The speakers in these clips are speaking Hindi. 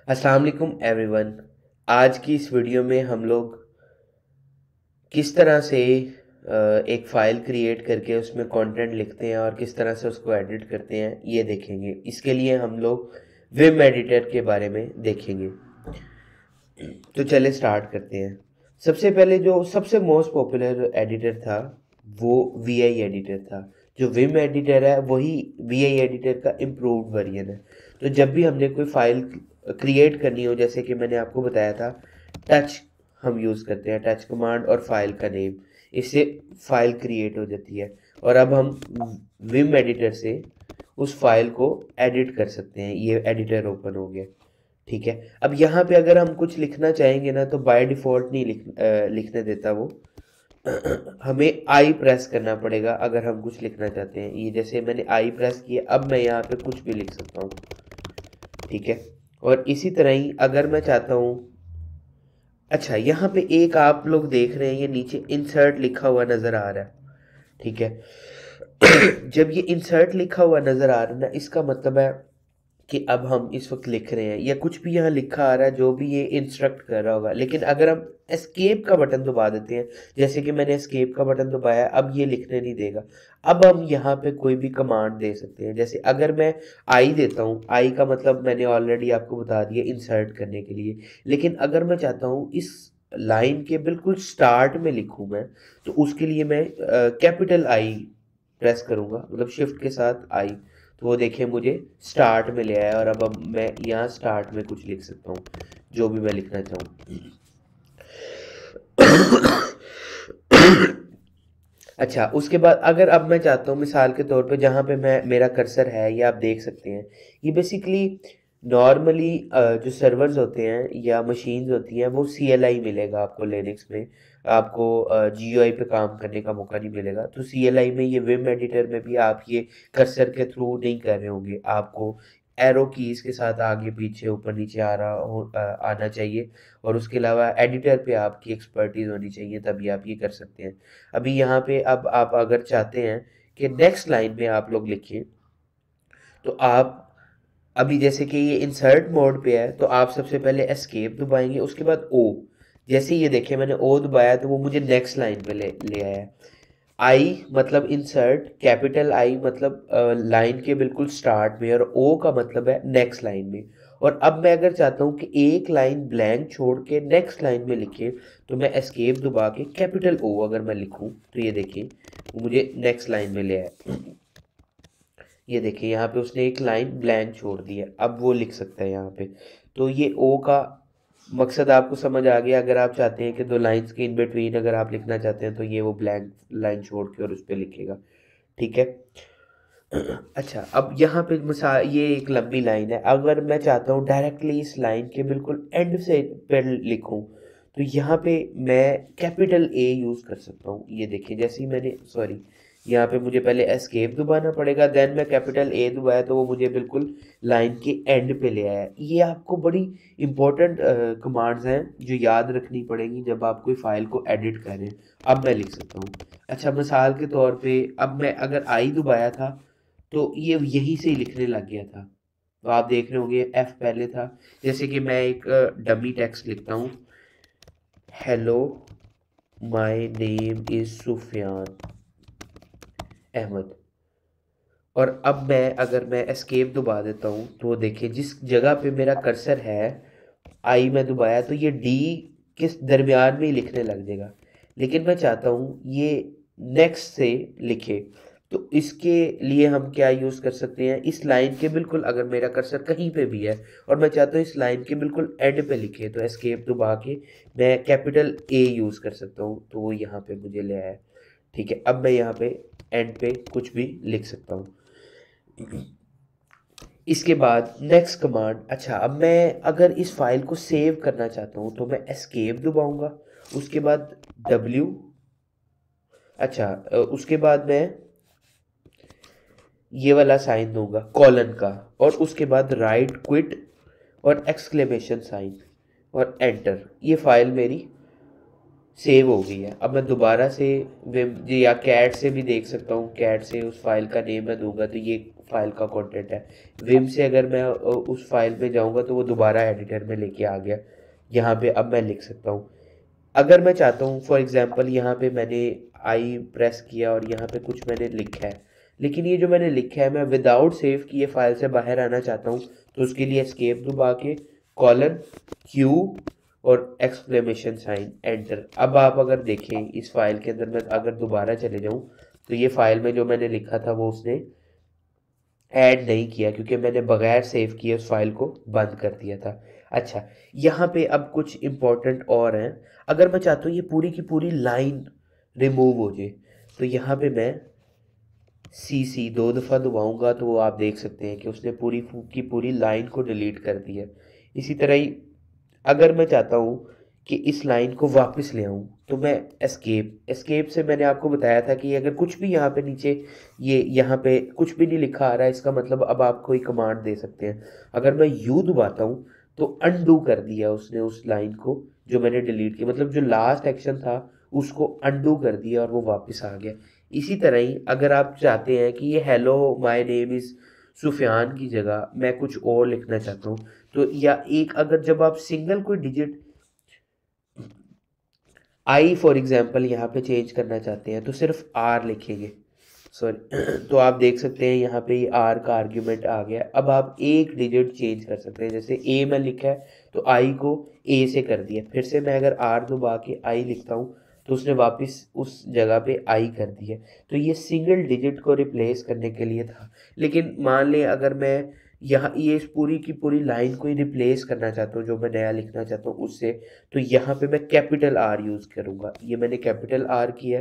अस्सलाम वालेकुम एवरीवन। आज की इस वीडियो में हम लोग किस तरह से एक फ़ाइल क्रिएट करके उसमें कंटेंट लिखते हैं और किस तरह से उसको एडिट करते हैं ये देखेंगे। इसके लिए हम लोग विम एडिटर के बारे में देखेंगे। तो चले स्टार्ट करते हैं। सबसे पहले जो सबसे मोस्ट पॉपुलर एडिटर था वो वी आई एडिटर था। जो विम एडिटर है वही वी आई एडिटर का इम्प्रूव्ड वर्जन है। तो जब भी हमने कोई फाइल क्रिएट करनी हो, जैसे कि मैंने आपको बताया था, टच हम यूज़ करते हैं, टच कमांड और फाइल का नेम, इससे फाइल क्रिएट हो जाती है। और अब हम विम एडिटर से उस फाइल को एडिट कर सकते हैं। ये एडिटर ओपन हो गया, ठीक है। अब यहाँ पे अगर हम कुछ लिखना चाहेंगे ना तो बाय डिफ़ॉल्ट नहीं लिखने देता वो। हमें आई प्रेस करना पड़ेगा अगर हम कुछ लिखना चाहते हैं। ये जैसे मैंने आई प्रेस किया, अब मैं यहाँ पे कुछ भी लिख सकता हूँ, ठीक है। और इसी तरह ही अगर मैं चाहता हूँ, अच्छा यहाँ पे एक आप लोग देख रहे हैं ये नीचे इंसर्ट लिखा हुआ नज़र आ रहा है, ठीक है। जब ये इंसर्ट लिखा हुआ नज़र आ रहा है ना, इसका मतलब है कि अब हम इस वक्त लिख रहे हैं या कुछ भी यहाँ लिखा आ रहा है जो भी ये इंस्ट्रक्ट कर रहा होगा। लेकिन अगर हम एस्केप का बटन दबा देते हैं, जैसे कि मैंने एस्केप का बटन दबाया, अब ये लिखने नहीं देगा। अब हम यहाँ पे कोई भी कमांड दे सकते हैं। जैसे अगर मैं आई देता हूँ, आई का मतलब मैंने ऑलरेडी आपको बता दिया, इंसर्ट करने के लिए। लेकिन अगर मैं चाहता हूँ इस लाइन के बिल्कुल स्टार्ट में लिखूँ मैं, तो उसके लिए मैं कैपिटल आई प्रेस करूँगा, मतलब शिफ्ट के साथ आई। तो वो देखिए मुझे स्टार्ट में ले आया। और अब मैं यहाँ स्टार्ट में कुछ लिख सकता हूँ जो भी मैं लिखना चाहूँ। अच्छा, उसके बाद अगर अब मैं चाहता हूँ, मिसाल के तौर पे जहाँ पे मैं मेरा कर्सर है, ये आप देख सकते हैं, ये बेसिकली नॉर्मली जो सर्वर्स होते हैं या मशीन्स होती हैं वो CLI मिलेगा आपको लिनक्स में। आपको GUI पे काम करने का मौका नहीं मिलेगा। तो CLI में, ये विम एडिटर में भी आप ये कर्सर के थ्रू नहीं कर रहे होंगे, आपको एरो कीज के साथ आगे पीछे ऊपर नीचे आना चाहिए। और उसके अलावा एडिटर पे आपकी एक्सपर्टीज होनी चाहिए, तभी आप ये कर सकते हैं। अभी यहाँ पे अब आप अगर चाहते हैं कि नेक्स्ट लाइन में आप लोग लिखिए, तो आप अभी जैसे कि ये इंसर्ट मोड पे है, तो आप सबसे पहले एस्केप दबाएंगे, उसके बाद ओ। जैसे ये देखिए मैंने ओ दबाया तो वो मुझे नेक्स्ट लाइन पे ले आया। आई मतलब इंसर्ट, कैपिटल आई मतलब लाइन के बिल्कुल स्टार्ट में, और ओ का मतलब है नेक्स्ट लाइन में। और अब मैं अगर चाहता हूँ कि एक लाइन ब्लैंक छोड़ के नेक्स्ट लाइन में लिखे, तो मैं एस्केप दबा के कैपिटल ओ अगर मैं लिखूँ, तो ये देखिए वो मुझे नेक्स्ट लाइन में ले आया। ये देखिए यहाँ पे उसने एक लाइन ब्लैंक छोड़ दी है, अब वो लिख सकता है यहाँ पे। तो ये ओ का मकसद आपको समझ आ गया। अगर आप चाहते हैं कि दो लाइंस के इन बिटवीन अगर आप लिखना चाहते हैं, तो ये वो ब्लैंक लाइन छोड़ के और उस पर लिखेगा, ठीक है। अच्छा, अब यहाँ पे मिसाल ये एक लंबी लाइन है, अगर मैं चाहता हूँ डायरेक्टली इस लाइन के बिल्कुल एंड से पर लिखूँ, तो यहाँ पे मैं कैपिटल ए यूज़ कर सकता हूँ। ये देखिए जैसे ही मैंने, सॉरी, यहाँ पे मुझे पहले एस्केप दबाना पड़ेगा, देन मैं कैपिटल ए दबाया तो वो मुझे बिल्कुल लाइन के एंड पे ले आया। ये आपको बड़ी इंपॉर्टेंट कमांड्स हैं जो याद रखनी पड़ेंगी जब आप कोई फाइल को एडिट करें। अब मैं लिख सकता हूँ, अच्छा मिसाल के तौर पे अब मैं अगर आई दबाया था तो ये यहीं से ही लिखने लग गया था। तो आप देख रहे होंगे एफ पहले था। जैसे कि मैं एक डमी टेक्स्ट लिखता हूँ, hello my name is Sufiyan Ahmed. और अब मैं अगर मैं एस्केप दबा देता हूँ, तो देखिए जिस जगह पे मेरा कर्सर है, आई में दबाया तो ये डी के दरमियान में ही लिखने लग जाएगा। लेकिन मैं चाहता हूँ ये नेक्स्ट से लिखे, तो इसके लिए हम क्या यूज़ कर सकते हैं, इस लाइन के बिल्कुल, अगर मेरा कर्सर कहीं पे भी है और मैं चाहता हूँ इस लाइन के बिल्कुल एंड पे लिखे, तो एस्केप दबा के मैं कैपिटल ए यूज़ कर सकता हूँ, तो वो यहाँ पे मुझे ले आया, ठीक है। अब मैं यहाँ पे एंड पे कुछ भी लिख सकता हूँ। इसके बाद नेक्स्ट कमांड, अच्छा अब मैं अगर इस फाइल को सेव करना चाहता हूँ तो मैं एस्केप दबाऊंगा, उसके बाद W, अच्छा उसके बाद मैं ये वाला साइन दूंगा कॉलन का, और उसके बाद राइट क्विट और एक्सक्लेमेशन साइन और एंटर। ये फाइल मेरी सेव हो गई है। अब मैं दोबारा से विम या कैट से भी देख सकता हूँ, कैट से उस फाइल का नेम मैं दूंगा तो ये फाइल का कंटेंट है। विम से अगर मैं उस फाइल में जाऊंगा तो वो दोबारा एडिटर में लेके आ गया। यहाँ पे अब मैं लिख सकता हूँ। अगर मैं चाहता हूँ फॉर एग्जांपल यहाँ पे मैंने आई प्रेस किया और यहाँ पे कुछ मैंने लिखा है, लेकिन ये जो मैंने लिखा है मैं विदाउट सेव किए फाइल से बाहर आना चाहता हूँ, तो उसके लिए एस्केप दबा के कॉलन क्यू और एक्सक्लेमेशन साइन एंटर। अब आप अगर देखें इस फाइल के अंदर मैं अगर दोबारा चले जाऊँ तो ये फाइल में जो मैंने लिखा था वो उसने ऐड नहीं किया, क्योंकि मैंने बगैर सेव किए उस फाइल को बंद कर दिया था। अच्छा, यहाँ पे अब कुछ इम्पोर्टेंट और हैं। अगर मैं चाहता हूँ ये पूरी की पूरी लाइन रिमूव हो जाए, तो यहाँ पे मैं सी 2 दफ़ा दबाऊंगा तो वो आप देख सकते हैं कि उसने पूरी की पूरी लाइन को डिलीट कर दिया। इसी तरह ही अगर मैं चाहता हूँ कि इस लाइन को वापस ले आऊँ तो मैं एस्केप से मैंने आपको बताया था कि अगर कुछ भी यहाँ पे नीचे ये यहाँ पे कुछ भी नहीं लिखा आ रहा है, इसका मतलब अब आप कोई कमांड दे सकते हैं। अगर मैं यू दबाता हूँ तो अनडू कर दिया उसने उस लाइन को जो मैंने डिलीट की, मतलब जो लास्ट एक्शन था उसको अनडू कर दिया और वो वापस आ गया। इसी तरह ही अगर आप चाहते हैं कि ये hello my name is Sufiyan की जगह मैं कुछ और लिखना चाहता हूँ, तो या एक अगर जब आप सिंगल कोई डिजिट आई फॉर एग्जांपल यहाँ पे चेंज करना चाहते हैं तो सिर्फ आर लिखेंगे, सॉरी तो आप देख सकते हैं यहाँ पे ये आर का आर्ग्यूमेंट आ गया। अब आप एक डिजिट चेंज कर सकते हैं, जैसे ए में लिखा है तो आई को ए से कर दिया, फिर से मैं अगर आर दबा के आई लिखता हूँ तो उसने वापस उस जगह पे आई कर दिया। तो ये सिंगल डिजिट को रिप्लेस करने के लिए था। लेकिन मान लें अगर मैं यहाँ ये इस पूरी की पूरी लाइन को ही रिप्लेस करना चाहता हूँ जो मैं नया लिखना चाहता हूँ उससे, तो यहाँ पे मैं कैपिटल आर यूज़ करूँगा। ये मैंने कैपिटल आर किया।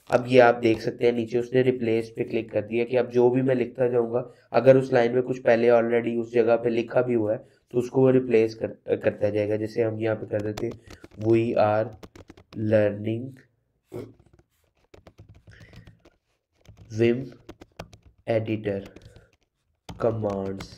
अब ये आप देख सकते हैं नीचे उसने रिप्लेस पे क्लिक कर दिया कि अब जो भी मैं लिखता जाऊँगा अगर उस लाइन में कुछ पहले ऑलरेडी उस जगह पे लिखा भी हुआ है तो उसको वो रिप्लेस करता जाएगा। जैसे हम यहाँ पे कर देते हैं we are learning Vim editor commands,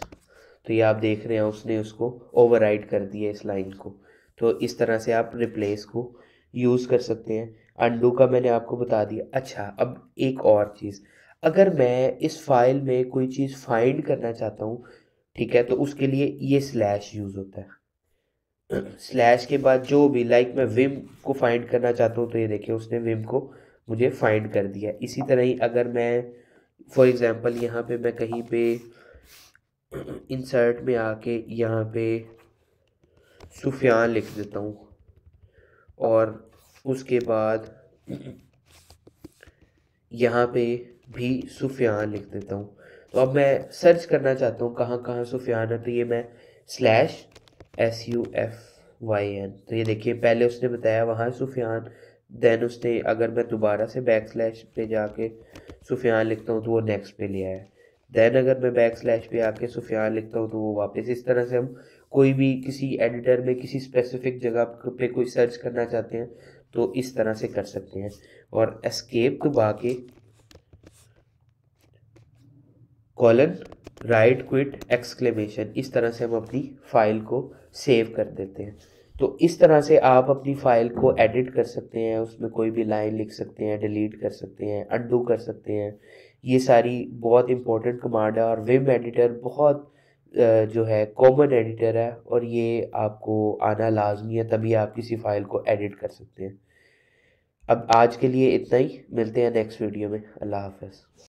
तो ये आप देख रहे हैं उसने उसको ओवरराइड कर दिया इस लाइन को। तो इस तरह से आप रिप्लेस को यूज़ कर सकते हैं। अनडू का मैंने आपको बता दिया। अच्छा, अब एक और चीज़, अगर मैं इस फाइल में कोई चीज़ फाइंड करना चाहता हूँ, ठीक है, तो उसके लिए ये स्लैश यूज़ होता है। स्लैश के बाद जो भी लाइक मैं विम को फाइंड करना चाहता हूँ तो ये देखिए उसने विम को मुझे फाइंड कर दिया। इसी तरह ही अगर मैं फॉर एग्जांपल यहाँ पे मैं कहीं पे इंसर्ट में आके यहाँ पे सुफियान लिख देता हूँ और उसके बाद यहाँ पे भी सुफियान लिख देता हूँ, तो अब मैं सर्च करना चाहता हूँ कहाँ कहाँ सुफियान है, तो ये मैं स्लैश SUFYN, तो ये देखिए पहले उसने बताया वहाँ सुफियान, देन उसने अगर मैं दोबारा से बैक स्लैश पे जाके सुफियान लिखता हूँ तो वो नेक्स्ट पे ले आया। देन अगर मैं बैक स्लैश पे आके सुफियान लिखता हूँ तो वो वापस। इस तरह से हम कोई भी किसी एडिटर में किसी स्पेसिफिक जगह पे कोई सर्च करना चाहते हैं तो इस तरह से कर सकते हैं। और एस्केप दबा के कॉलन राइट क्विट एक्सक्लेमेशन, इस तरह से हम अपनी फाइल को सेव कर देते हैं। तो इस तरह से आप अपनी फाइल को एडिट कर सकते हैं, उसमें कोई भी लाइन लिख सकते हैं, डिलीट कर सकते हैं, अनडू कर सकते हैं। ये सारी बहुत इंपॉर्टेंट कमांड है और विम एडिटर बहुत जो है कॉमन एडिटर है और ये आपको आना लाजमी है, तभी आप किसी फाइल को एडिट कर सकते हैं। अब आज के लिए इतना ही, मिलते हैं नेक्स्ट वीडियो में। अल्लाह हाफ़िज़।